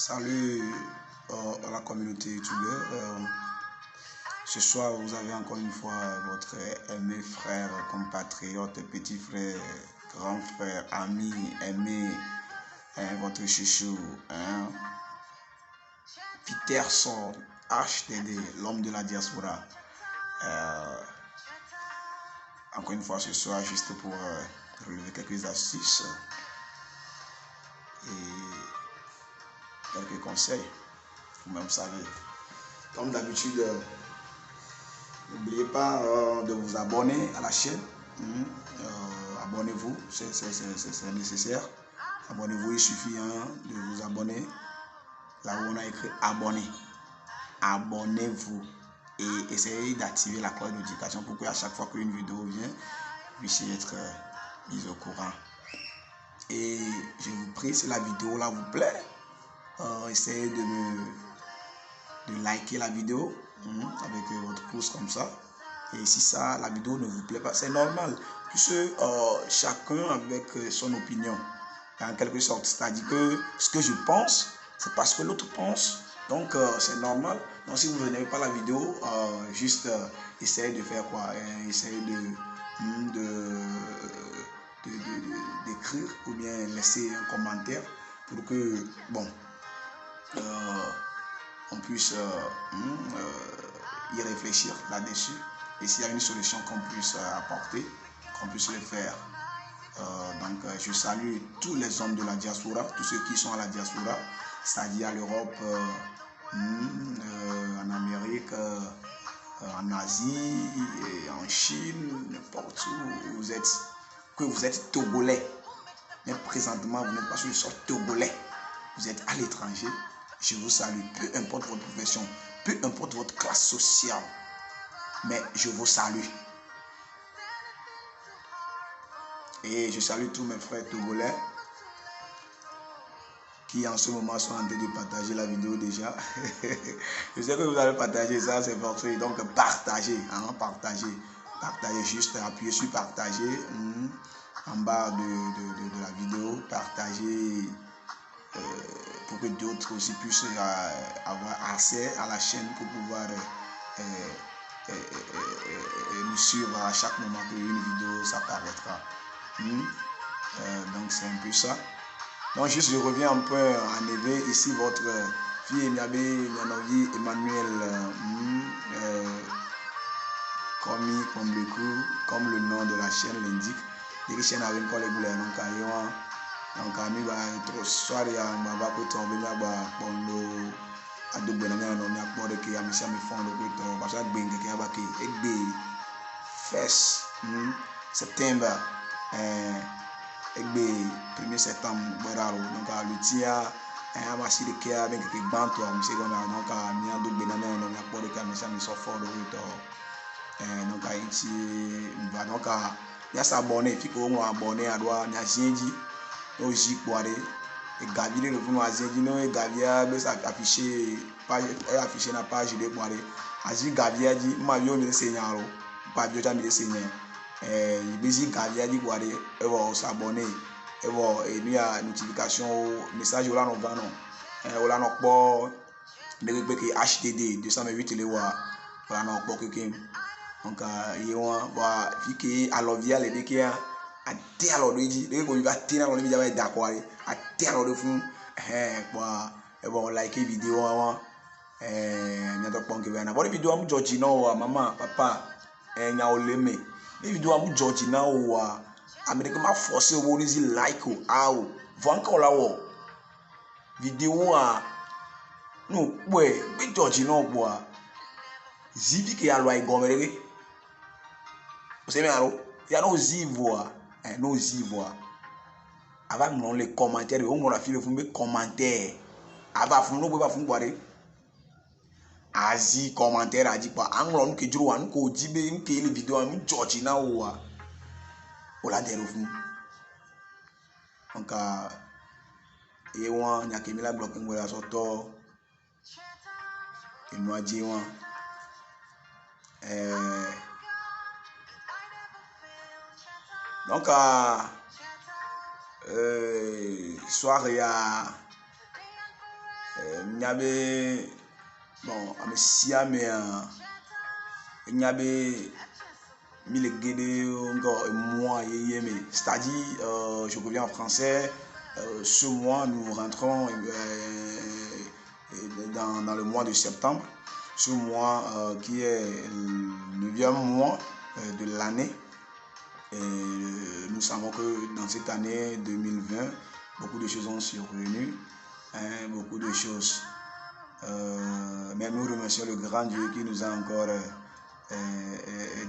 Salut à la communauté YouTubeur. Ce soir, vous avez encore une fois votre aimé frère, compatriote, petit frère, grand frère, ami, aimé, votre chouchou, Peterson, HTD, l'homme de la diaspora. Encore une fois ce soir, juste pour relever quelques astuces et quelques conseils. Vous-même savez. Comme d'habitude, n'oubliez pas de vous abonner à la chaîne. Abonnez-vous, c'est nécessaire. Abonnez-vous, il suffit de vous abonner. Là où on a écrit abonner. Abonnez-vous et essayez d'activer la cloche de notification pour que à chaque fois qu'une vidéo vient, vous puissiez être mis au courant. Et je vous prie, si la vidéo là vous plaît, essayez de liker la vidéo avec votre pouce comme ça. Et si la vidéo ne vous plaît pas, c'est normal. Puisque chacun avec son opinion, en quelque sorte. C'est-à-dire que ce que je pense, c'est parce que l'autre pense. Donc c'est normal. Donc si vous n'aimez pas la vidéo, juste essayez de faire quoi? Essayez d'écrire ou bien laisser un commentaire pour que, bon, on puisse y réfléchir là-dessus. Et s'il y a une solution qu'on puisse apporter, qu'on puisse le faire. Donc je salue tous les hommes de la diaspora, tous ceux qui sont à la diaspora, c'est-à-dire à l'Europe, en Amérique, en Asie, et en Chine, n'importe où vous êtes, que vous êtes Togolais. Mais présentement, vous n'êtes pas sur le sol Togolais. Vous êtes à l'étranger. Je vous salue, peu importe votre profession, peu importe votre classe sociale. Mais je vous salue. Et je salue tous mes frères togolais qui en ce moment sont en train de partager la vidéo déjà. Je sais que vous allez partager ça, c'est forcé. Donc partagez, partagez juste, appuyez sur partager en bas de la vidéo, partagez pour que d'autres aussi puissent avoir accès à la chaîne pour pouvoir nous suivre à chaque moment qu'une vidéo s'apparaîtra. Donc c'est un peu ça. Donc juste je reviens un peu en éveil. Ici votre fille Mianovi Emmanuel comme le nom de la chaîne l'indique. Des chaînes avec un collègue donc ami va trop soir ya va ko to be ba pondo adugbe na no mi apo de ke amisa mi fond ko to ba sa gbe nke ba ke egbe first September egbe 1er septembre boraro donc a lutia ama si de ke a ben ke banto am se gona donc a mi adugbe na no mi apo de ke amisa mi so fond ko to donc a ici va donc a ya s'abonner fi ko mo abonner a doa nya jinji oji poire et gavier le fond azinji no et gavia be ça afficher page afficher na page de poire azi gavia di ma yo mi senyaro pa bio ta mi senye bisi gavia di poire et bon s'abonner et bon et lui a notification message là no va non là no po de be ki HTD 228 le wa là no po que donc yewa ba fiki alovia le de kia ate alors dit de ko va tena lo mi ja d'accord ate alors de fun quoi et bon like vidéo nya to pon ke na bo vidéo am George na o mama papa nya o le me vidéo am George na o America ma forcer o ni like o aw vanka o la wo vidéo no pe be George na o bo zivi ke alo ai gomere o se me aro ya no zivo no zivo ava mon les commentaires on la file fumbe commentaire ava fun no ba fun boire azi commentaire a dit pas anglo no ke juro wan ko jibe nke le vidéo am George na o la dero fun donc e won nya ke mi la block ngo la so to e no aji won donc soir il y a Nyabe bon amesia mais nyabe mille guédé encore mois mais c'est-à-dire je reviens en français. Ce mois nous rentrons dans le mois de septembre, ce mois qui est le 9e mois de l'année. Nous savons que dans cette année 2020, beaucoup de choses ont survenu, beaucoup de choses. Mais nous remercions le grand Dieu qui nous a encore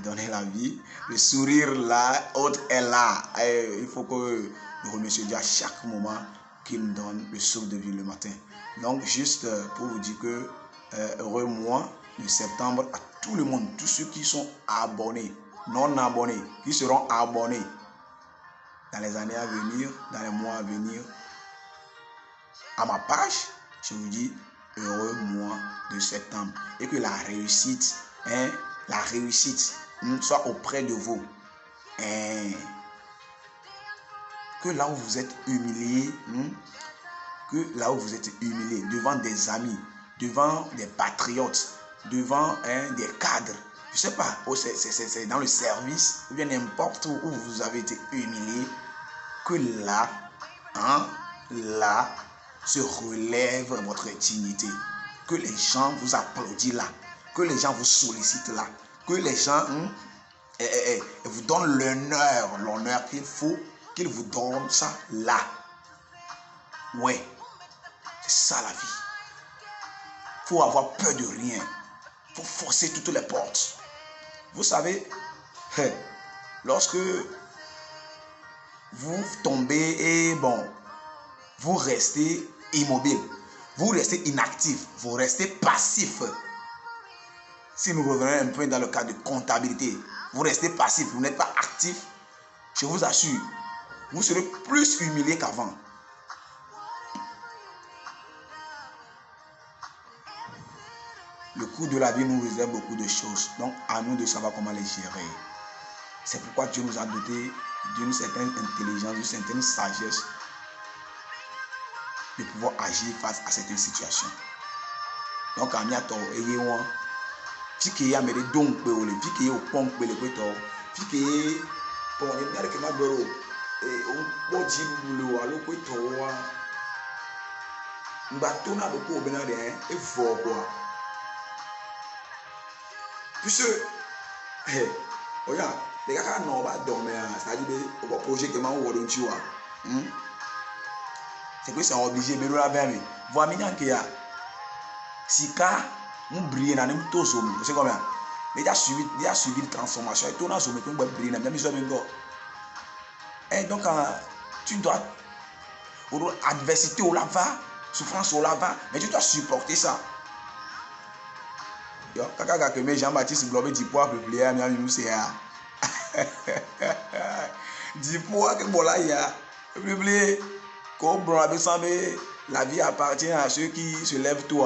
donné la vie. Le sourire là, autre est là. Il faut que nous remercions Dieu à chaque moment qu'il nous donne le souffle de vie le matin. Donc juste pour vous dire que heureux mois de septembre à tout le monde, tous ceux qui sont abonnés, non abonnés, qui seront abonnés dans les années à venir, dans les mois à venir, à ma page, je vous dis heureux mois de septembre et que la réussite soit auprès de vous. Que là où vous êtes humilié, devant des amis, devant des patriotes, devant des cadres, je sais pas, c'est dans le service, ou bien n'importe où vous avez été humilié, que là, se relève votre dignité, que les gens vous applaudissent là, que les gens vous sollicitent là, que les gens vous donnent l'honneur qu'il faut, qu'ils vous donnent ça là. Ouais, c'est ça la vie. Il faut avoir peur de rien. Il faut forcer toutes les portes. Vous savez, lorsque vous tombez et bon, vous restez immobile, vous restez inactif, vous restez passif. Si nous revenons un peu dans le cadre de comptabilité, vous restez passif, vous n'êtes pas actif, je vous assure, vous serez plus humilié qu'avant. Le cours de la vie nous réserve beaucoup de choses, donc à nous de savoir comment les gérer. C'est pourquoi Dieu nous a dotés d'une certaine intelligence, d'une certaine sagesse de pouvoir agir face à certaines situations. Donc, à miato eyewa, fiki ya mere donc pe ole, fiki o pompe pe le kweto, fiki bon e mere ke magboro e o boji bulo alo kweto wa. Mbato na boko obena de e fo quoi. Puisque oya, les gars non va dormir, c'est-à-dire au projet que man wo don tu wa. C'est que c'est obligé de la faire. Voir maintenant qu'il y a Sika, nous briller dans nous tous hommes. C'est combien? Il a suivi une transformation. Et tout dans sommet, on va briller dans même chose encore. Et donc tu dois adversité au lava, souffrance au lava, mais tu dois supporter ça. Yo, kaka que mes Jean-Baptiste Globé dit poids peuplé, mais nous c'est à. Dit poids que voilà il y a peuplé. Comme la vie appartient à ceux qui se lèvent tôt.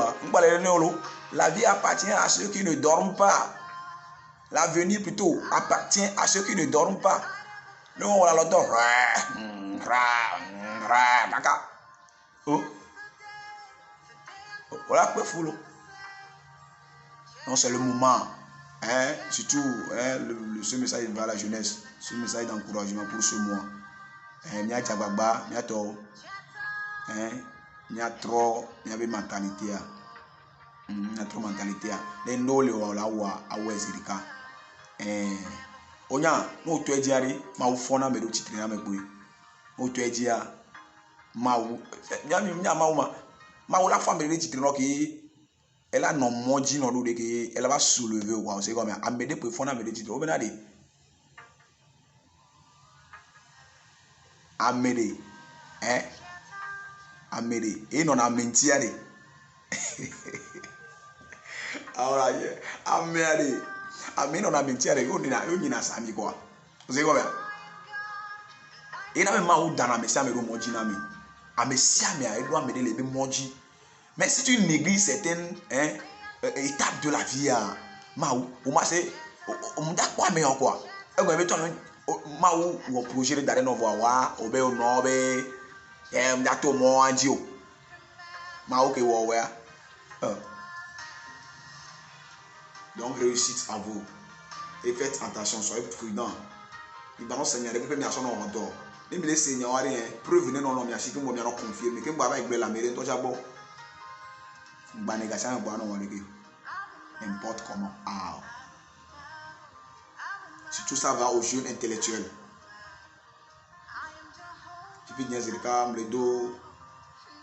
La vie appartient à ceux qui ne dorment pas. L'avenir plutôt appartient à ceux qui ne dorment pas. Nous on va l'entendre. Voilà quoi fou. Non, c'est le moment. Surtout ce message va à la jeunesse. Ce message d'encouragement pour ce mois. Il y a Tchababa, il y a trop. Il y a trop mentalité. Il y a trop mentalité. Les nôles là où à Ouezirika. On y a, nous tu es diari, ma ou fona me do titre na me boy. Nous tu es dia, ma ou, ma ou la femme me titre no qui, elle a non moji no do de qui, elle va soulever ou quoi, c'est comme ça. Amede pour fona me do titre, au benade. Amede, Amede, et non a mentir. Alors, Amede. Amen on a menti avec on a sami quoi. Vous savez quoi? Et là même où dans la messia me moji na mi. A messia me a doit me les moji. Mais si tu négliges certaines étapes de la vie ma ou moi c'est on da quoi mais quoi. Et quand toi ma ou projet d'aller no voir obe o no be m'da to mo andio. Donc réussite à vous. Et faites attention, soyez prudents. Il va nous Seigneur, et puis bien sûr on dort. Même les seigneurs rien, preuve non non merci que moi bien confirmer que moi avec la mairie toi j'abo. Ba négation ba non wale n'importe comment. Ah. Si tout ça va aux jeunes intellectuels. Tu peux dire Zerka, Mledo,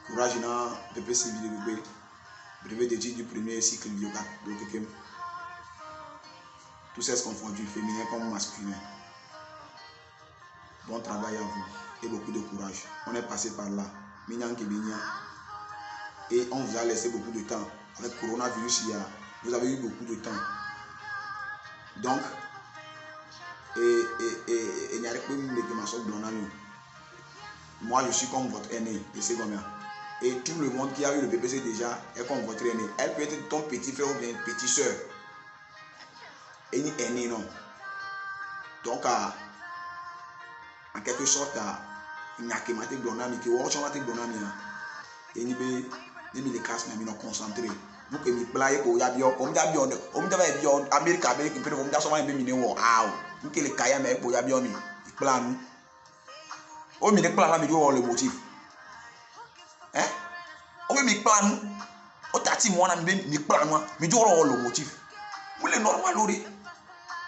courage na PPC vidéo brevet d'études du premier cycle de yoga. Tout ça est confondu, féminin comme masculin. Bon travail à vous et beaucoup de courage. On est passé par là. Et on vous a laissé beaucoup de temps. Avec le coronavirus, vous avez eu beaucoup de temps. Donc, moi je suis comme votre aîné, et tout le monde qui a eu le BPC déjà est comme votre aîné. Elle peut être ton petit frère ou bien petite soeur. Et ni aîné non. Donc, en quelque sorte, il n'y a que maté blonami qui watch maté blonami et ni les classes n'a concentré. Vous que mi playe ko ya bio, on da bio America avec peut on da so ma be mi ne wo aw. Vous que les kaya me ko ya bio mi plan. O mi ne plan la mi jo le motif. Hein? O mi plan. O tati mo na mi plan moi, mi jo le motif. Vous le normal ori.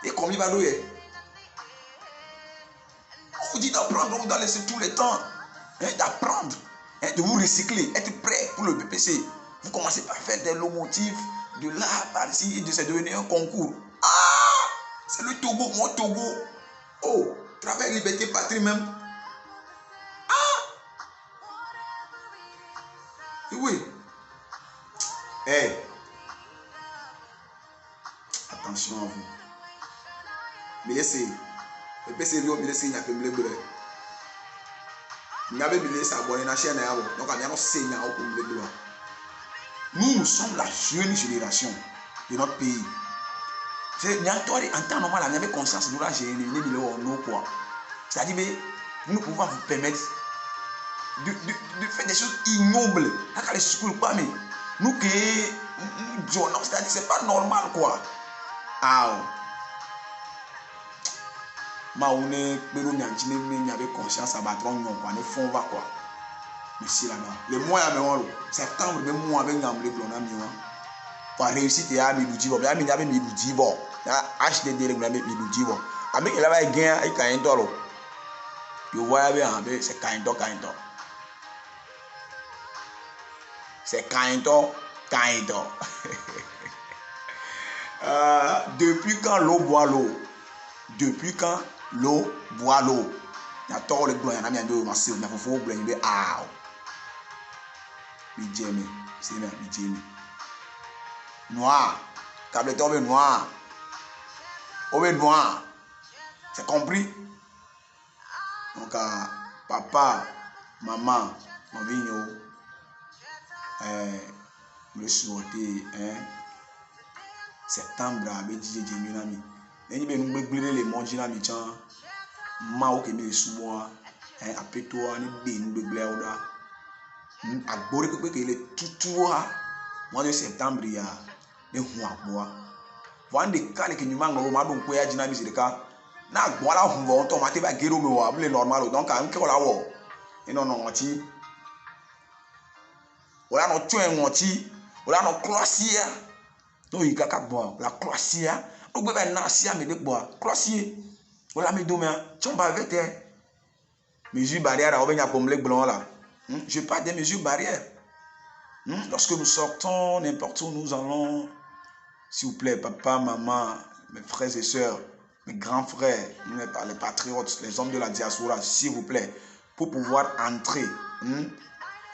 Et comme il va louer. On vous dit d'apprendre, on vous doit laisser tout le temps, d'apprendre, de vous recycler, être prêt pour le BPC. Vous commencez par faire des locomotives de là, par-ci, et de se devenir un concours. Ah, c'est le Togo, mon Togo. Oh, travail, liberté, patrie même. Ah, oui. Hey, attention à vous. Mais laissez. Le PC lui, il essaye de faire le bleu. Il avait mis ça abonné à la chaîne. Donc, il y a un seigneur au bleu. Nous sommes la jeune génération de notre pays. En temps normal, il y avait conscience de la génération. C'est-à-dire, nous pouvons vous permettre de faire des choses ignobles. Nous qui c'est-à-dire, c'est pas normal quoi. Ah. Maoune, Péro, Niantine, avait conscience à battre quoi, ne font va quoi. Mais si là-bas, le mois à me septembre, le mois avec Namblé, Blonami, pour réussir, il y a Miloudivo, il y a Miloudivo, il y a HDD, il y a Miloudivo. Avec il avait gagné avec Kaintolo. You vois bien, c'est Kainto. C'est Kainto. Depuis quand l'eau boit l'eau? Depuis quand l'eau boit l'eau? Il y a tort le blanc, il y en a bien deux massifs, il y a faux blanc, il y a ah. Bijemi, c'est bien, Bijemi. Noir, câble tombé noir. Obe noir. C'est compris? Donc, papa, maman, mon vigno, le souhaiter, septembre, avec DJ Djemilami. Et nous avons les mondes dynamiques. Mao qui me souvent après toi ni nous blé à boré que il est tout mois de septembre il y a des mois voilà des cas que nous manquons ma donc quoi dynamique c'est le cas na voilà on va automatiquement ba gero me wa blé normal donc en que la wo et non ti voilà no tuen ti voilà no croatia donc il ka bon la croatia on peut pas nasia me de bois croatia voilà mes domaines tu vas avec tes mesures barrières on va comme les blancs là. Je parle des mesures barrières. Lorsque nous sortons n'importe où nous allons, s'il vous plaît, papa, maman, mes frères et sœurs, mes grands frères, les patriotes, les hommes de la diaspora, s'il vous plaît, pour pouvoir entrer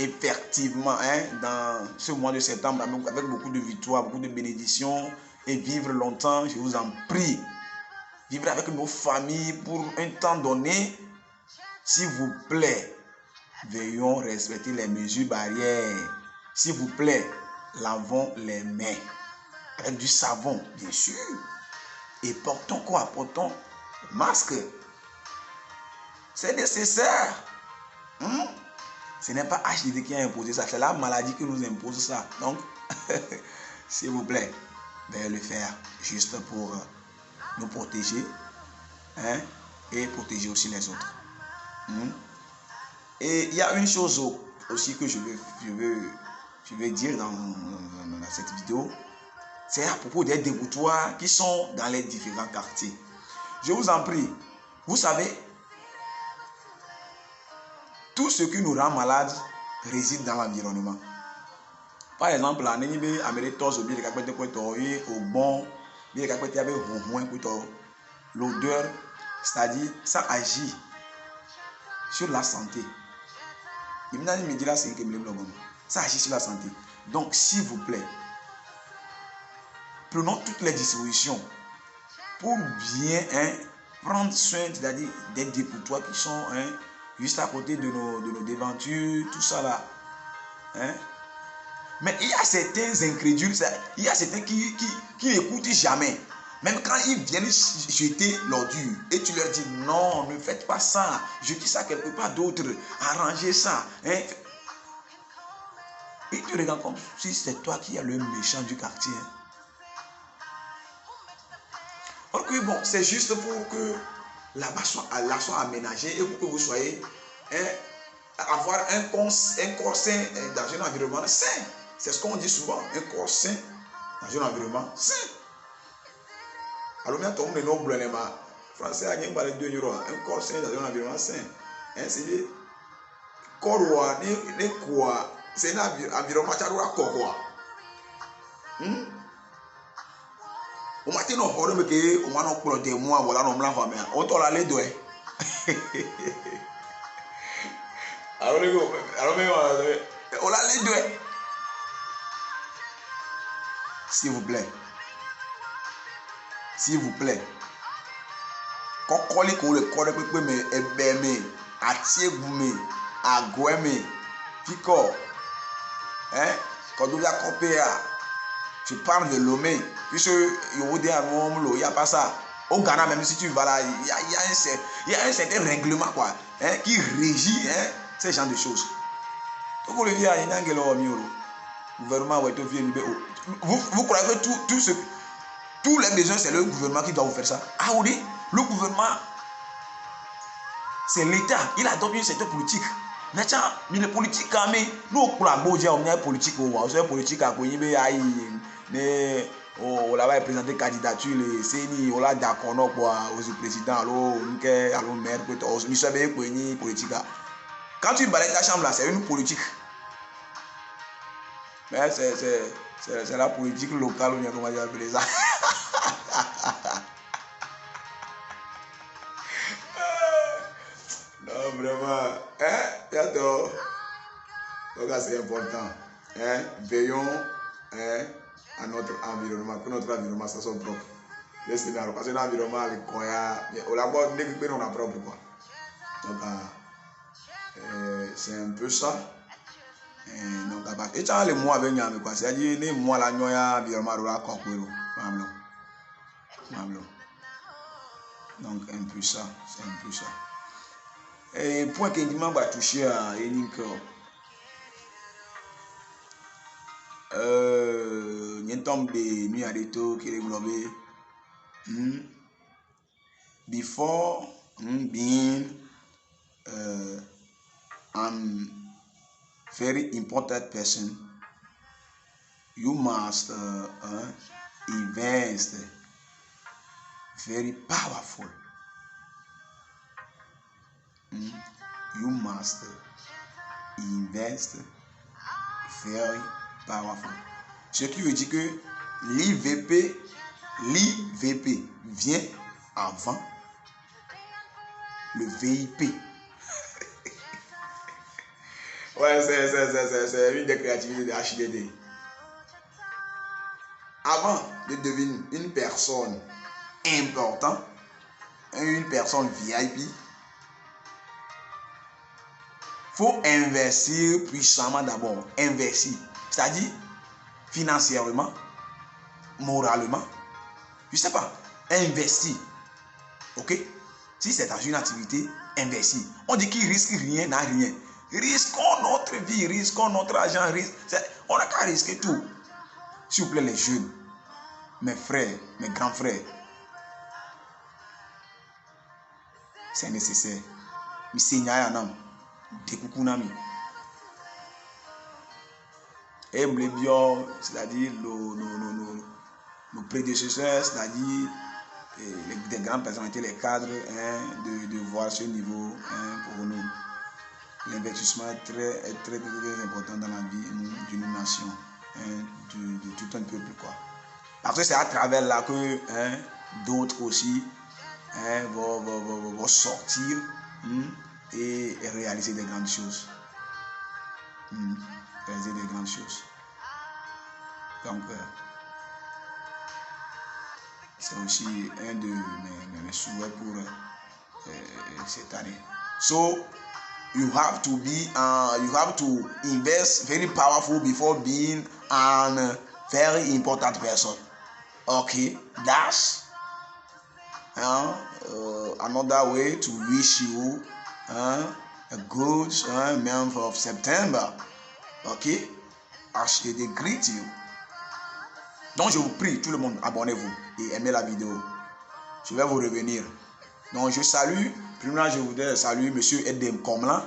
effectivement dans ce mois de septembre avec beaucoup de victoires, beaucoup de bénédictions et vivre longtemps, je vous en prie. Vivre avec nos familles pour un temps donné, s'il vous plaît. Veillons respecter les mesures barrières. S'il vous plaît, lavons les mains avec du savon, bien sûr. Et portons quoi? Portons masque. C'est nécessaire. Ce n'est pas HDD qui a imposé ça, c'est la maladie qui nous impose ça. Donc, s'il vous plaît, veuillez le faire juste pour nous protéger, hein, et protéger aussi les autres. Et il y a une chose aussi que je veux dire dans cette vidéo, c'est à propos des dépotoirs qui sont dans les différents quartiers. Je vous en prie, vous savez, tout ce qui nous rend malades réside dans l'environnement. Par exemple, l'odeur, c'est-à-dire ça agit sur la santé. Ça agit sur la santé. Donc, s'il vous plaît, prenons toutes les dispositions pour bien prendre soin, c'est-à-dire des dépotoirs qui sont juste à côté de nos devantures, tout ça là. Mais il y a certains incrédules, il y a certains qui n'écoutent jamais. Même quand ils viennent jeter l'ordure et tu leur dis non, ne faites pas ça, jetez ça quelque part d'autre, arrangez ça. Et tu regardes comme si c'est toi qui es le méchant du quartier. Ok, bon, c'est juste pour que là-bas soit aménagée et pour que vous soyez avoir un corps sain dans un environnement sain. C'est ce qu'on dit souvent, un corps sain dans un environnement sain. Alors, on a tombé nos problèmes. Français a gagné par 2 euros. Un corps sain dans un environnement sain. C'est des corps, des quoi. C'est un environnement qui a quoi. On m'a dit non, on m'a dit on m'a non des mois, voilà, on m'a dit on t'a allé doué. Alors, on l'a allé doué. S'il vous plaît. S'il vous plaît. Kokoli ko le kore pepe me ebe me atiegu me agwe me piko quand on a compé je parle de Lomé puisque Yodé à Montmelo il y a pas ça au Ghana même si tu vas là il y a un certain règlement quoi qui régit ces genre de choses. Donc on le dit à Inangelo Mioro gouvernement vous croyez que tous les besoins, c'est le gouvernement qui doit vous faire ça. Ah oui, le gouvernement, c'est l'État. Il adopte une certaine politique. Mais tiens, mais les politiques, nous, pour la bonne on est politique. On est politique à quoi mais on l'a présenté candidature, c'est on l'a d'accord aux présidents, alors maire, nous sommes politique. Quand tu balayes ta chambre là, c'est une politique. Mais c'est la politique locale, on a comment dire appeler ça. Non, vraiment, bientôt. Donc, c'est important. Veillons à notre environnement, que notre environnement soit propre. Laissez-nous, parce que l'environnement, on l'a pas découpé, on a propre quoi. Donc, c'est un peu ça. Donc, et tu as les mois à venir, c'est-à-dire les mois là, nous avons environnement de la coquille. Donc, un peu ça, c'est un peu ça. Et point que je vais toucher à Elinko. Il y a un temps de nuit à l'éto qui est globé. Before being a very important person, you must invest very powerful. You must invest very powerful. Ce qui veut dire que l'IVP vient avant le VIP. Ouais, c'est une des créativités de HDD. Avant de devenir une personne importante, une personne VIP, faut investir puissamment d'abord. Investir, c'est-à-dire financièrement, moralement, je sais pas, investir. Ok? Si c'est dans une activité, investir. On dit qu'il risque rien n'a rien. Risquons notre vie, risquons notre argent. On n'a qu'à risquer tout. S'il vous plaît, les jeunes, mes frères, mes grands frères, c'est nécessaire. C'est-à-dire nos prédécesseurs, c'est-à-dire des grandes personnalités, les cadres, de voir ce niveau pour nous. L'investissement est très important dans la vie d'une nation, de tout un peuple, quoi. Parce que c'est à travers là que d'autres aussi vont sortir et réaliser des grandes choses. Réaliser des grandes choses. Donc, c'est aussi un de mes souhaits pour cette année. So, you have to invest very powerful before being a very important person. Okay, that's another way to wish you a good month of September. Okay, HTD greet you. Donc je vous prie, tout le monde, abonnez-vous et aimez la vidéo. Je vais vous revenir. Donc je salue, premièrement je voudrais saluer monsieur Edem Komlan.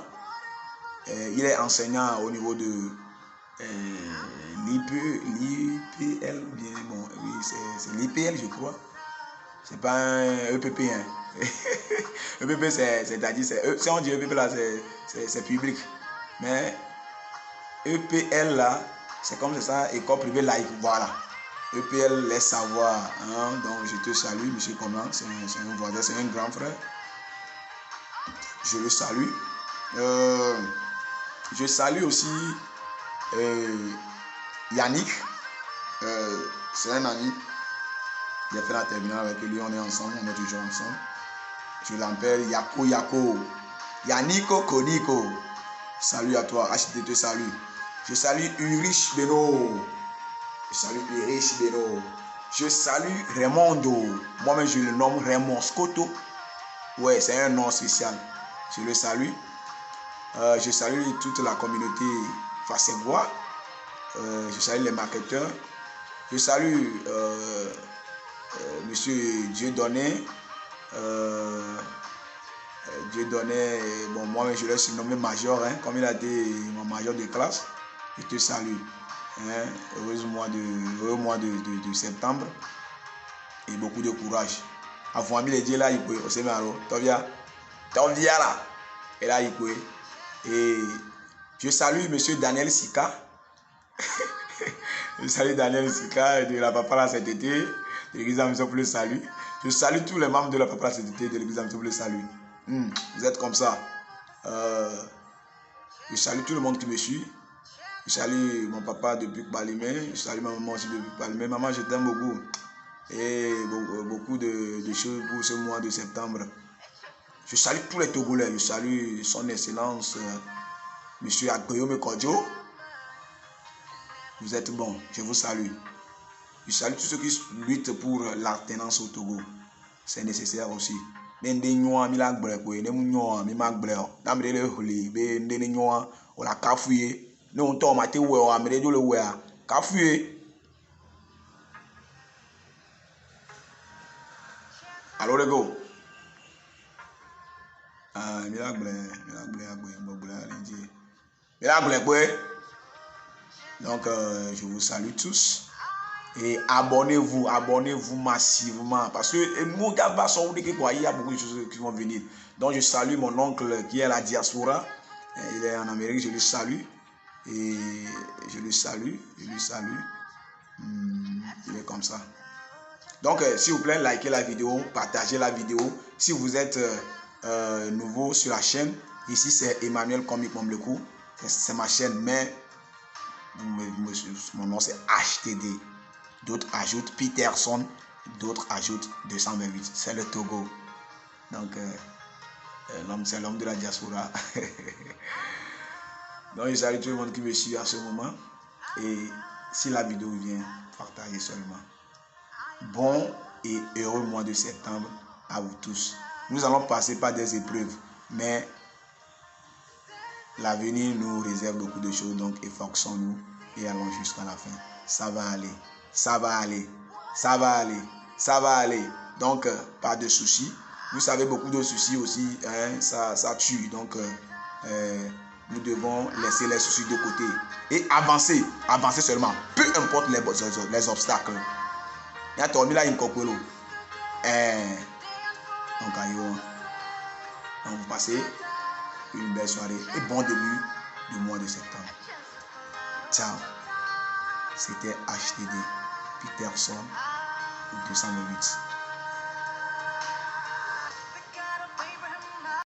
Il est enseignant au niveau de l'IPL, bon, oui, c'est l'IPL je crois. C'est pas un EPP. EPP c'est-à-dire, si on dit EPP là c'est public. Mais EPL là, c'est comme ça, école privée laïque, voilà. EPL laisse savoir, donc je te salue, monsieur Komlan, c'est un voisin, c'est un grand frère. Je le salue. Je salue aussi Yannick, c'est un ami. J'ai fait la terminale avec lui, on est ensemble, on est toujours ensemble. Je l'appelle Yako. Yannico Koniko. Salut à toi, HT te salue. Je salue Ulrich Beno. Je salue Raymondo. Moi-même, je le nomme Raymond Scotto. Ouais, c'est un nom spécial. Je le salue. Je salue toute la communauté Fasségois. Je salue les marketeurs. Je salue monsieur Dieudonné. Dieudonné, bon, moi je l'ai surnommé Major, comme il a été mon major de classe. Je te salue. Heureux mois de septembre et beaucoup de courage. Avant de dire là, il peut aussi malo. Tovia là, et là il peut. Et je salue monsieur Daniel Sika. Je salue Daniel Sika de la Papa là cet été, de l'église Amison pour le salut. Je salue tous les membres de la Papa là cet été, de l'église Amison pour le salut. Vous êtes comme ça. Je salue tout le monde qui me suit. Je salue mon papa depuis Balimé. Je salue ma maman aussi depuis Balimé. Maman, je t'aime beaucoup. Et beaucoup de choses pour ce mois de septembre. Je salue tous les Togolais. Je salue son excellence, monsieur Agoyome Kodjo. Vous êtes bons. Je vous salue. Je salue tous ceux qui luttent pour l'alternance au Togo. C'est nécessaire aussi. Non, toi, Mathieu, ou Amélie, le Wea, Café. Alors, les gars. Donc, je vous salue tous. Et abonnez-vous massivement. Parce que mon gars va sortir, il y a beaucoup de choses qui vont venir. Donc, je salue mon oncle qui est à la diaspora. Il est en Amérique, je le salue. Et je le salue. Il est comme ça. Donc, s'il vous plaît, likez la vidéo, partagez la vidéo. Si vous êtes nouveau sur la chaîne, ici c'est Emmanuel Comic Momlekou. C'est ma chaîne, mais mon nom c'est HTD. D'autres ajoutent Peterson, d'autres ajoutent 228. C'est le Togo. Donc, c'est l'homme de la diaspora. Donc, je salue tout le monde qui me suit à ce moment. Et si la vidéo vient, partagez seulement. Bon et heureux mois de septembre à vous tous. Nous allons passer par des épreuves, mais l'avenir nous réserve beaucoup de choses, donc efforçons-nous et allons jusqu'à la fin. Ça va aller, ça va aller, ça va aller, ça va aller. Donc, pas de soucis. Vous savez, beaucoup de soucis aussi, hein, ça tue. Donc, nous devons laisser les soucis de côté et avancer, avancer seulement. Peu importe les obstacles. Il y a dormi là, il y a donc, vous passez une belle soirée et bon début du mois de septembre. Ciao. C'était HTD Peterson 208.